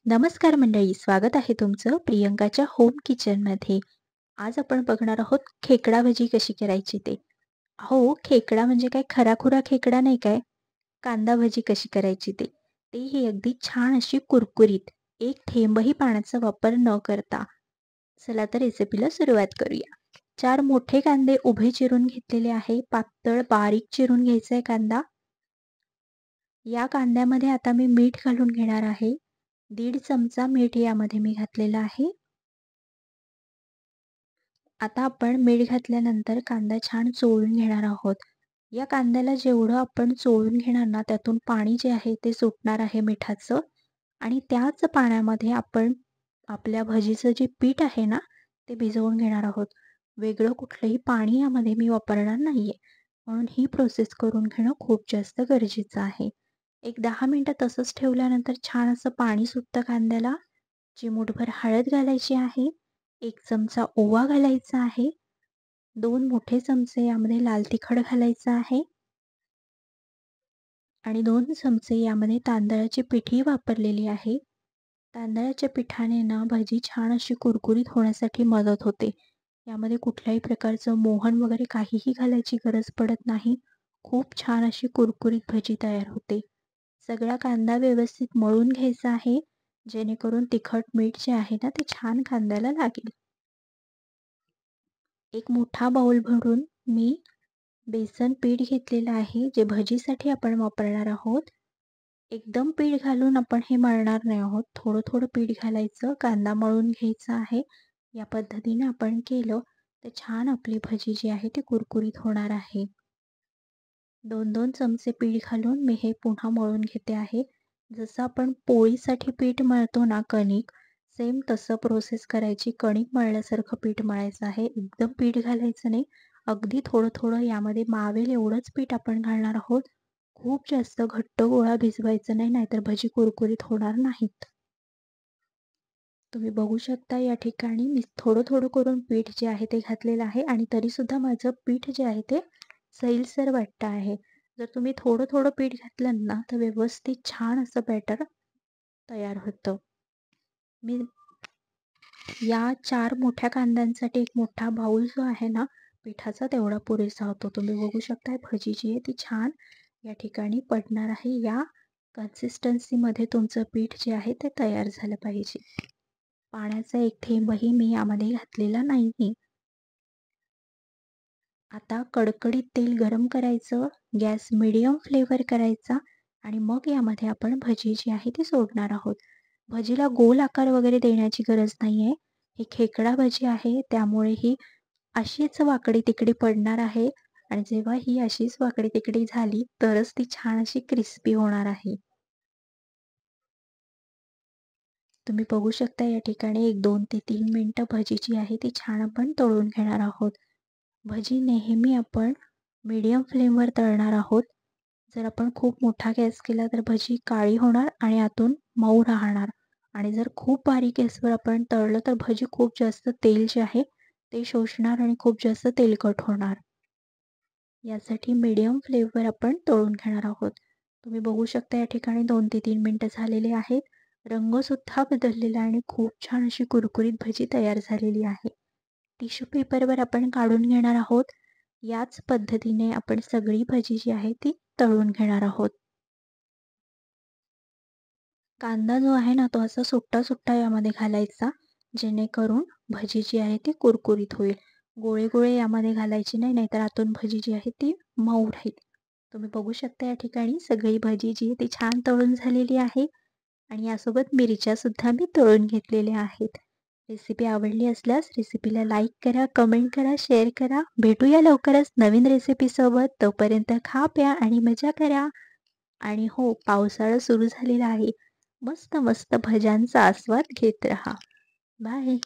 नमस्कार मंडळी, स्वागत आहे तुमचं प्रियंकाच्या होम किचनमध्ये. आज आपण बघणार आहोत खेकडा भजी कशी करायची ते. हो, खेकडा म्हणजे काय खराखुरा खेकडा नाही काय, कांदा भजी कशी करायची ते. तेही अगदी छान अशी कुरकुरीत, एक थेंबही पाण्याचा वापर न करता. चला तर रेसिपीला सुरुवात करूया. 4 मोठे कांदे उभे चिरून घेतलेले आहे. पातळ बारीक चिरून घ्यायचा आहे कांदा. या कांद्यामध्ये आता मी मीठ घालून घेणार आहे. 1.5 चमचा मीठ यामध्ये मी घातलेलं आहे. आता आपण मीठ घातल्यानंतर कांदा छान चोळून घेणार आहोत. या कांद्याला जेवढं आपण चोळून घेणार ना, त्यातून पाणी जे आहे ते सुटणार आहे मिठाचं आणि त्याच पाण्यामध्ये आपण आपल्या भजीचं जे पीठ आहे ना, ते भिजवून घेणार आहोत. वेगळं कुठलंही पाणी यामध्ये मी वापरणार नाहीये. म्हणून ही प्रोसेस करून घेणं खूप जास्त गरजेचं आहे. एक 10 मिनिटं तसंच ठेवल्यानंतर छान असं पाणी सुटतं कांद्याला. चिमूटभर हळद घालायची आहे. 1 चमचा ओवा घालायचा आहे. 2 मोठे चमचे यामध्ये लाल तिखट घालायचं आहे आणि 2 चमचे यामध्ये तांदळाची पिठी वापरलेली आहे. तांदळाच्या पिठाने ना भजी छान अशी कुरकुरीत होण्यासाठी मदत होते. यामध्ये कुठल्याही प्रकारचं मोहन वगैरे काहीही घालायची गरज पडत नाही. खूप छान अशी कुरकुरीत भजी तयार होते. सगळा कांदा व्यवस्थित मळून घ्यायचा आहे, जेणेकरून तिखट मीठ जे आहे ना, ते छान कांद्याला लागेल. एक मोठा बाउल भरून मी बेसन पीठ घेतलेलं आहे, जे भजीसाठी आपण वापरणार आहोत. एकदम पीठ घालून आपण हे मळणार नाही आहोत. थोडं-थोडं पीठ घालायचं, कांदा मळून घ्यायचा आहे. या पद्धतीने आपण केलं, तर छान आपली भजी जी आहे ती कुरकुरीत होणार आहे. 2-2 चमचे पीठ घालून मी हे पुन्हा मळून घेते आहे. जसं आपण पोळीसाठी पीठ मळतो ना कणिक, सेम तसं प्रोसेस करायची. कणिक मळल्यासारखं पीठ मळायचं आहे. एकदम पीठ घालायचं नाही. अगदी थोडं-थोडं यामध्ये मावेल एवढंच पीठ आपण घालणार आहोत. खूप जास्त घट्ट गोळा भिजवायचा नाही, नाहीतर भजी कुरकुरीत होणार नाहीत. तुम्ही बघू शकता या ठिकाणी मी थोडं-थोडं करून पीठ जे आहे ते घातलेलं आहे आणि तरीसुद्धा माझं पीठ जे आहे ते सैलसर वाटतं आहे. जर तुम्ही थोडं-थोडं पीठ घातलं ना, तर व्यवस्थित छान असं बॅटर तयार होतं. मी या 4 मोठ्या कांद्यांसाठी एक मोठा बाउल जो आहे ना, पिठाचा तेवढा पुरेसा होतो. तुम्ही बघू शकता भजी जी आहे ती छान या ठिकाणी पडणार आहे. या कन्सिस्टन्सीमध्ये तुमचं पीठ जे आहे ते तयार झालं पाहिजे. पाण्याचा एक थेंबही मी यामध्ये घातलेला नाही. आता कडकडीत तेल गरम करायचं, गॅस मीडियम फ्लेवर करायचा आणि मग यामध्ये आपण भजी जी आहे ती सोडणार आहोत. भजीला गोल आकार वगैरे देण्याची गरज नाहीये. ही खेकडा भजी आहे, त्यामुळे ही अशीच वाकडी-तिकडी पडणार आहे आणि जेव्हा ही अशीच वाकडी-तिकडी झाली, तरच ती छान अशी क्रिस्पी होणार आहे. तुम्ही बघू शकता या ठिकाणी एक 2 ते 3 मिनिटं भजी जी आहे ती छान आपण तळून घेणार आहोत. भजी नेहमी आपण मीडियम फ्लेमवर तळणार आहोत. जर आपण खूप मोठा गॅस केला तर भजी काळी होणार आणि आतून मऊ राहणार आणि जर खूप बारीक गॅसवर आपण तळलं तर भजी खूप जास्त तेल जे आहे ते शोषणार आणि खूप जास्त तेलकट होणार. यासाठी मीडियम फ्लेमवर आपण तळून घेणार आहोत. तुम्ही बघू शकता या ठिकाणी 2 ते 3 मिनिटं झालेले आहेत. रंगसुद्धा बदललेला आहे आणि खूप छान अशी कुरकुरीत भजी तयार झालेली आहे. टिश्यू पेपरवर आपण काढून घेणार आहोत. याच पद्धतीने आपण सगळी भजी जी आहे ती तळून घेणार आहोत. कांदा जो आहे ना, तो असा सुट्टा-सुट्टा यामध्ये घालायचा, जेणेकरून भजी जी आहे ती कुरकुरीत होईल. गोळे-गोळे यामध्ये घालायचे नाही, नाहीतर आतून भजी जी आहे ती मऊ राहील. तुम्ही बघू शकता या ठिकाणी सगळी भजी जी आहे ती छान तळून झालेली आहे आणि यासोबत मिरच्यासुद्धा मी तळून घेतलेल्या आहेत. रेसिपी आवडली असल्यास रेसिपीला लाईक करा, कमेंट करा, शेअर करा. भेटूया लवकरच नवीन रेसिपीसोबत. तोपर्यंत खा, प्या आणि मजा करा. आणि हो, पावसाळा सुरू झालेला आहे. मस्त मस्त भज्यांचा आस्वाद घेत रहा. बाय.